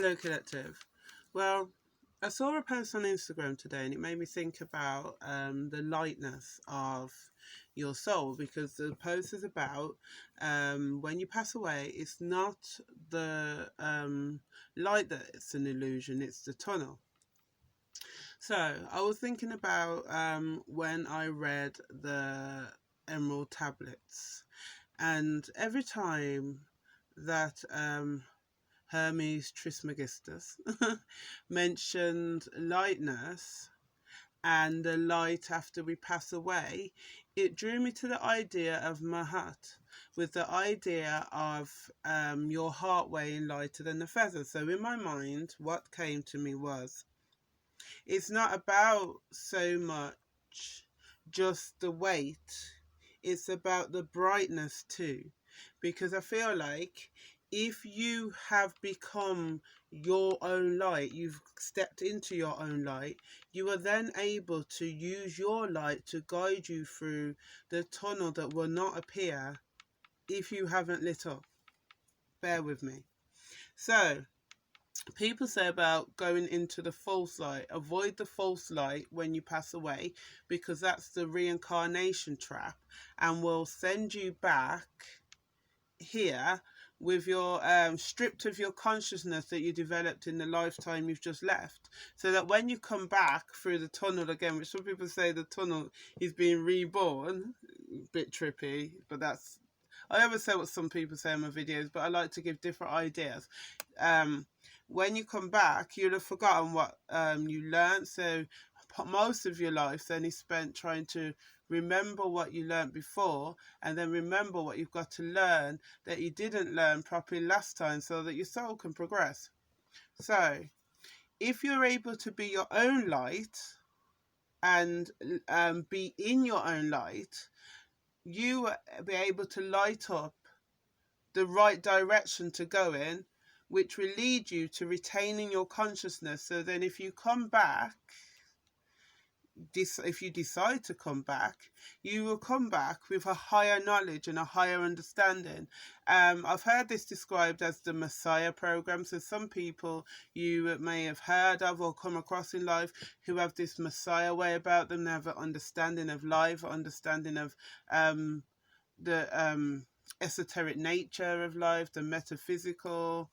Hello, Collective. Well, I saw a post on Instagram today and it made me think about the lightness of your soul, because the post is about when you pass away, it's not the light that it's an illusion, it's the tunnel. So I was thinking about when I read the Emerald Tablets, and every time that Hermes Trismegistus mentioned lightness and the light after we pass away, it drew me to the idea of Mahat, with the idea of your heart weighing lighter than the feather. So in my mind, what came to me was, it's not about so much just the weight, it's about the brightness too. Because I feel like if you have become your own light, you've stepped into your own light, you are then able to use your light to guide you through the tunnel that will not appear if you haven't lit up. Bear with me. So, people say about going into the false light. Avoid the false light when you pass away, because that's the reincarnation trap and will send you back here with your stripped of your consciousness that you developed in the lifetime you've just left, so that when you come back through the tunnel again, which some people say the tunnel is being reborn, a bit trippy, but that's, I always say what some people say in my videos, but I like to give different ideas. When you come back, you'll have forgotten what you learned. So most of your life then is spent trying to remember what you learned before, and then remember what you've got to learn that you didn't learn properly last time, so that your soul can progress. So if you're able to be your own light and be in your own light, you will be able to light up the right direction to go in, which will lead you to retaining your consciousness. So then if you come back, if you decide to come back, you will come back with a higher knowledge and a higher understanding. I've heard this described as the Messiah program. So some people you may have heard of or come across in life who have this Messiah way about them. They have an understanding of life, understanding of the esoteric nature of life, the metaphysical,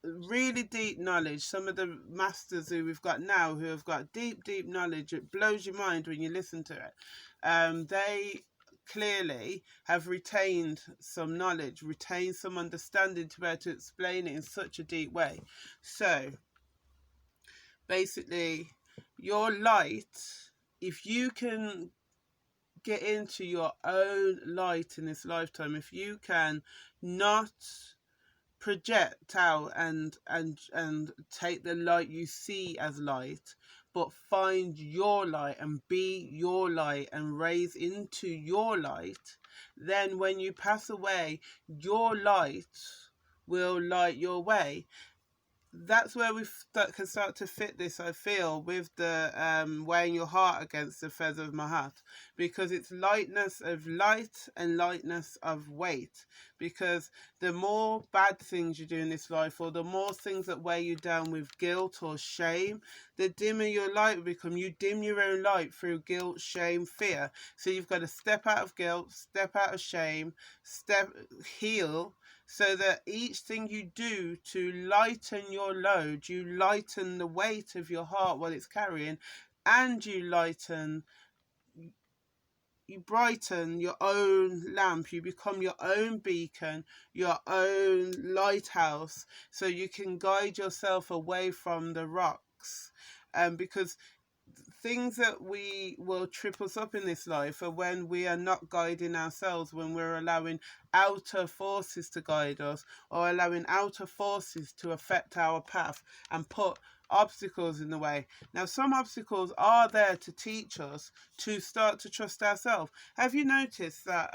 really deep knowledge. Some of the masters who we've got now, who have got deep knowledge, it blows your mind when you listen to it. They clearly have retained some knowledge, retained some understanding to be able to explain it in such a deep way. So basically, your light, if you can get into your own light in this lifetime, if you can not project out and take the light you see as light, but find your light and be your light and raise into your light, then when you pass away, your light will light your way. That's where we can start to fit this, I feel, with the weighing your heart against the feather of Mahat, because it's lightness of light and lightness of weight. Because the more bad things you do in this life, or the more things that weigh you down with guilt or shame, the dimmer your light will become. You dim your own light through guilt, shame, fear. So you've got to step out of guilt, step out of shame, heal, so that each thing you do to lighten your load, you lighten the weight of your heart while it's carrying, and you brighten your own lamp. You become your own beacon, your own lighthouse, so you can guide yourself away from the rocks. Because things that will trip us up in this life are when we are not guiding ourselves, when we're allowing outer forces to guide us, or allowing outer forces to affect our path and put obstacles in the way. Now, some obstacles are there to teach us to start to trust ourselves. Have you noticed that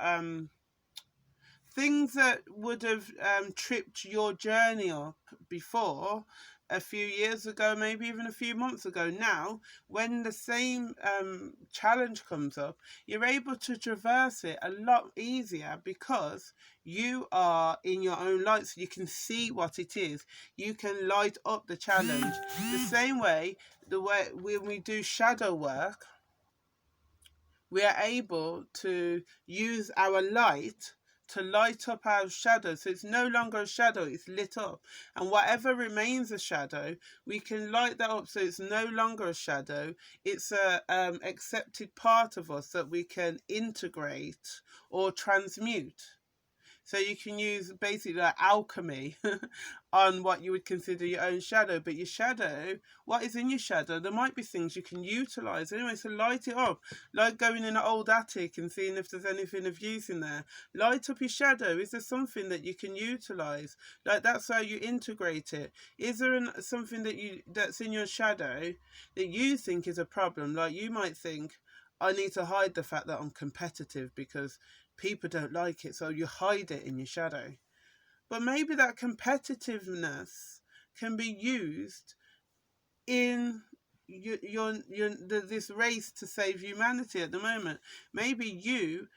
things that would have tripped your journey up before, a few years ago, maybe even a few months ago. Now, when the same challenge comes up, you're able to traverse it a lot easier because you are in your own light, so you can see what it is. You can light up the challenge. The same way, the way when we do shadow work, we are able to use our light to light up our shadow. So it's no longer a shadow, it's lit up. And whatever remains a shadow, we can light that up so it's no longer a shadow. It's a accepted part of us that we can integrate or transmute. So you can use basically like alchemy on what you would consider your own shadow. But your shadow, what is in your shadow, there might be things you can utilize anyway. So light it up, like going in an old attic and seeing if there's anything of use in there. Light up your shadow. Is there something that you can utilize? Like, that's how you integrate it. Is there something that's in your shadow that you think is a problem? Like, you might think, I need to hide the fact that I'm competitive because people don't like it, so you hide it in your shadow. But maybe that competitiveness can be used in this race to save humanity at the moment. Maybe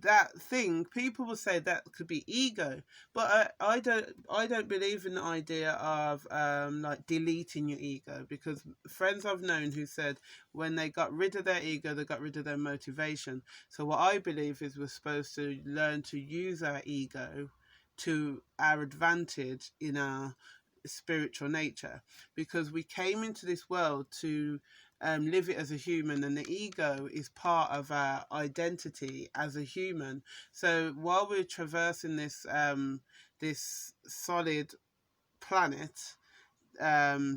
that thing, people will say that could be ego, but I don't believe in the idea of like deleting your ego, because friends I've known who said when they got rid of their ego, they got rid of their motivation. So what I believe is we're supposed to learn to use our ego to our advantage in our spiritual nature, because we came into this world to live it as a human, and the ego is part of our identity as a human. So while we're traversing this solid planet,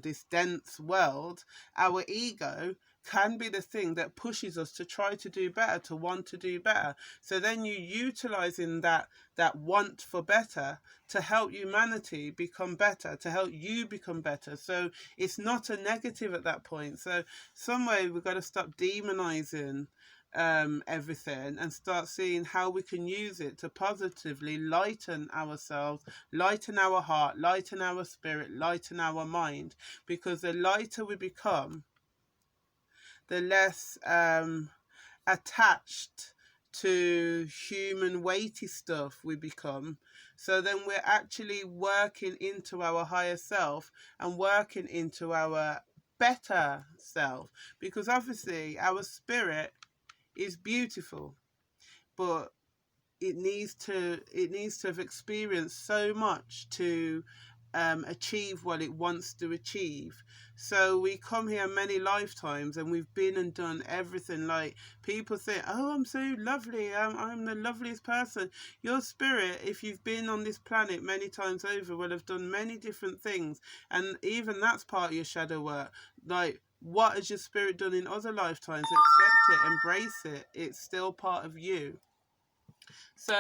this dense world, our ego can be the thing that pushes us to try to do better, to want to do better. So then you utilizing that want for better to help humanity become better, to help you become better. So it's not a negative at that point. So some way we've got to stop demonizing everything and start seeing how we can use it to positively lighten ourselves, lighten our heart, lighten our spirit, lighten our mind. Because the lighter we become, the less attached to human weighty stuff we become. So then we're actually working into our higher self and working into our better self. Because obviously our spirit is beautiful, but it needs to have experienced so much to achieve what it wants to achieve. So we come here many lifetimes and we've been and done everything. Like, people think, oh, I'm so lovely, I'm the loveliest person. Your spirit, if you've been on this planet many times over, will have done many different things, and even that's part of your shadow work. Like, what has your spirit done in other lifetimes? Accept it, embrace it. It's still part of you. So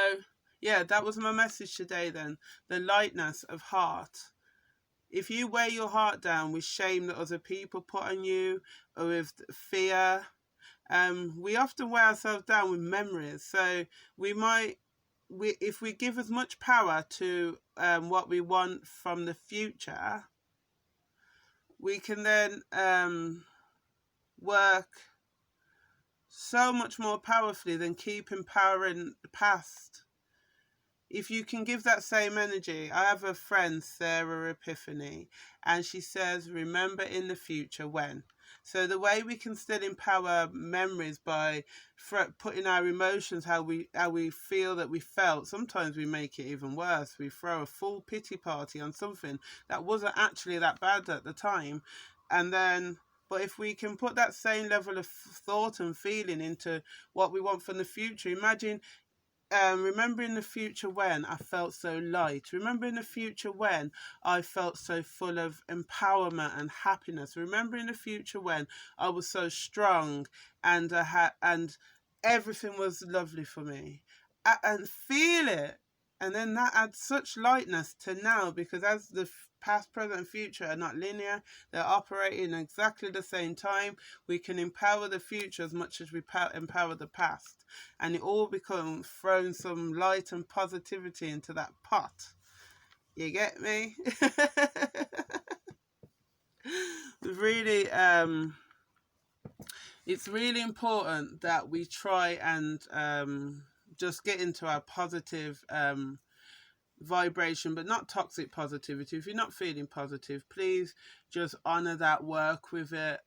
yeah, that was my message today then. The lightness of heart. If you weigh your heart down with shame that other people put on you, or with fear, we often weigh ourselves down with memories. So if we give as much power to what we want from the future, we can then work so much more powerfully than keep empowering the past. If you can give that same energy, I have a friend, Sarah Epiphany, and she says, remember in the future when. So the way we can still empower memories by putting our emotions, how we feel that we felt. Sometimes we make it even worse. We throw a full pity party on something that wasn't actually that bad at the time. And then, but if we can put that same level of thought and feeling into what we want from the future, imagine remember in the future when I felt so light. Remember in the future when I felt so full of empowerment and happiness. Remember in the future when I was so strong and and everything was lovely for me. And feel it. And then that adds such lightness to now, because as the past, present, and future are not linear, they're operating exactly the same time. We can empower the future as much as we empower the past. And it all becomes thrown some light and positivity into that pot. You get me? really, it's really important that we try and just get into our positive vibration, but not toxic positivity. If you're not feeling positive, please just honor that, work with it,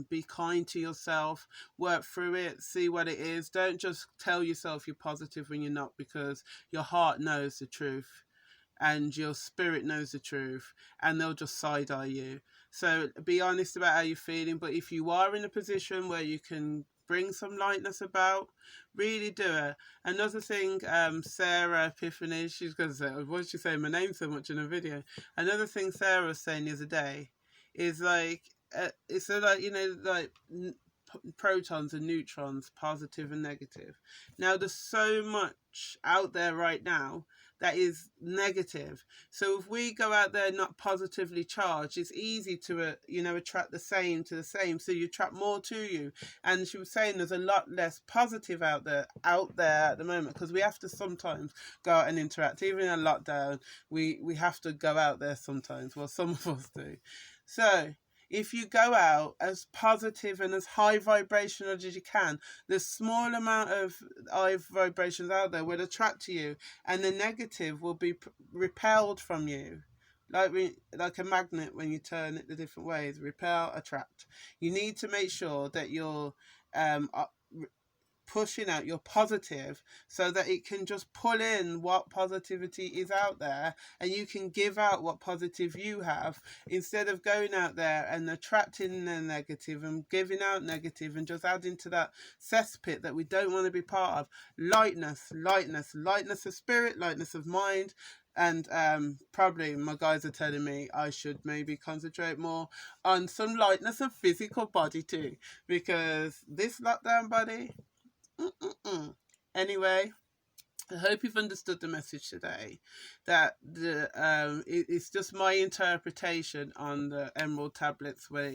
be kind to yourself, work through it, see what it is. Don't just tell yourself you're positive when you're not, because your heart knows the truth and your spirit knows the truth, and they'll just side-eye you. So be honest about how you're feeling, but if you are in a position where you can bring some lightness about, really do it. Another thing, Sarah Epiphany, she's going to say, why did she say my name so much in a video? Another thing Sarah was saying the other day is like, it's like, you know, like protons and neutrons, positive and negative. Now there's so much out there right now that is negative. So if we go out there not positively charged, it's easy to you know, attract the same to the same. So you attract more to you. And she was saying there's a lot less positive out there at the moment, because we have to sometimes go out and interact. Even in a lockdown, we have to go out there sometimes. Well, some of us do. So if you go out as positive and as high vibrational as you can, the small amount of high vibrations out there will attract to you, and the negative will be repelled from you. Like a magnet, when you turn it the different ways, repel, attract. You need to make sure that you're pushing out your positive, so that it can just pull in what positivity is out there, and you can give out what positive you have, instead of going out there and attracting the negative and giving out negative and just adding to that cesspit that we don't want to be part of. Lightness of spirit, lightness of mind. And probably my guys are telling me I should maybe concentrate more on some lightness of physical body too, because this lockdown body, anyway, I hope you've understood the message today. That it's just my interpretation on the emerald tablets, where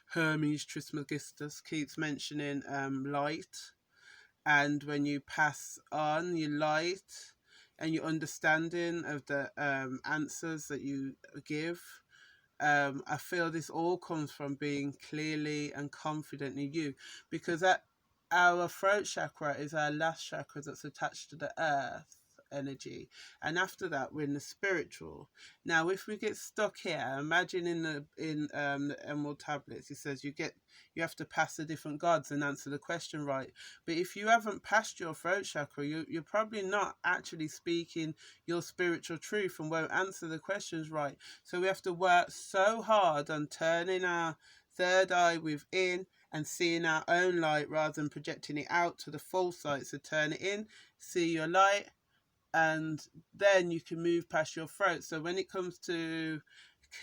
Hermes Trismegistus keeps mentioning light, and when you pass on your light and your understanding of the answers that you give, I feel this all comes from being clearly and confidently you, because our throat chakra is our last chakra that's attached to the earth energy, and after that we're in the spiritual. Now if we get stuck here, imagine in the emerald tablets it says you have to pass the different gods and answer the question right. But if you haven't passed your throat chakra, you're probably not actually speaking your spiritual truth and won't answer the questions right. So we have to work so hard on turning our third eye within and seeing our own light, rather than projecting it out to the full sight. So turn it in, see your light, and then you can move past your throat. So when it comes to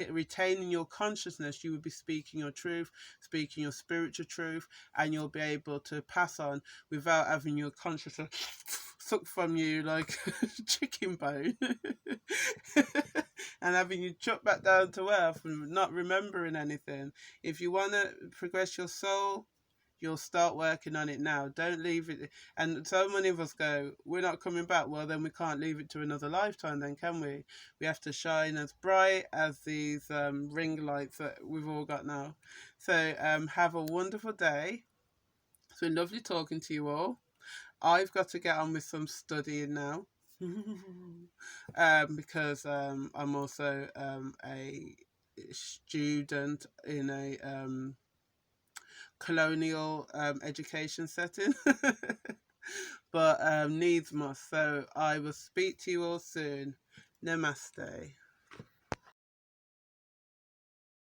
retaining your consciousness, you will be speaking your truth, speaking your spiritual truth, and you'll be able to pass on without having your consciousness sucked from you like chicken bone and having you chucked back down to earth and not remembering anything. If you want to progress your soul, you'll start working on it now. Don't leave it. And so many of us go, we're not coming back. Well, then we can't leave it to another lifetime then, can we? We have to shine as bright as these ring lights that we've all got now. So have a wonderful day. It's been lovely talking to you all. I've got to get on with some studying now. Because I'm also a student in a colonial education setting. But needs must. So I will speak to you all soon. Namaste.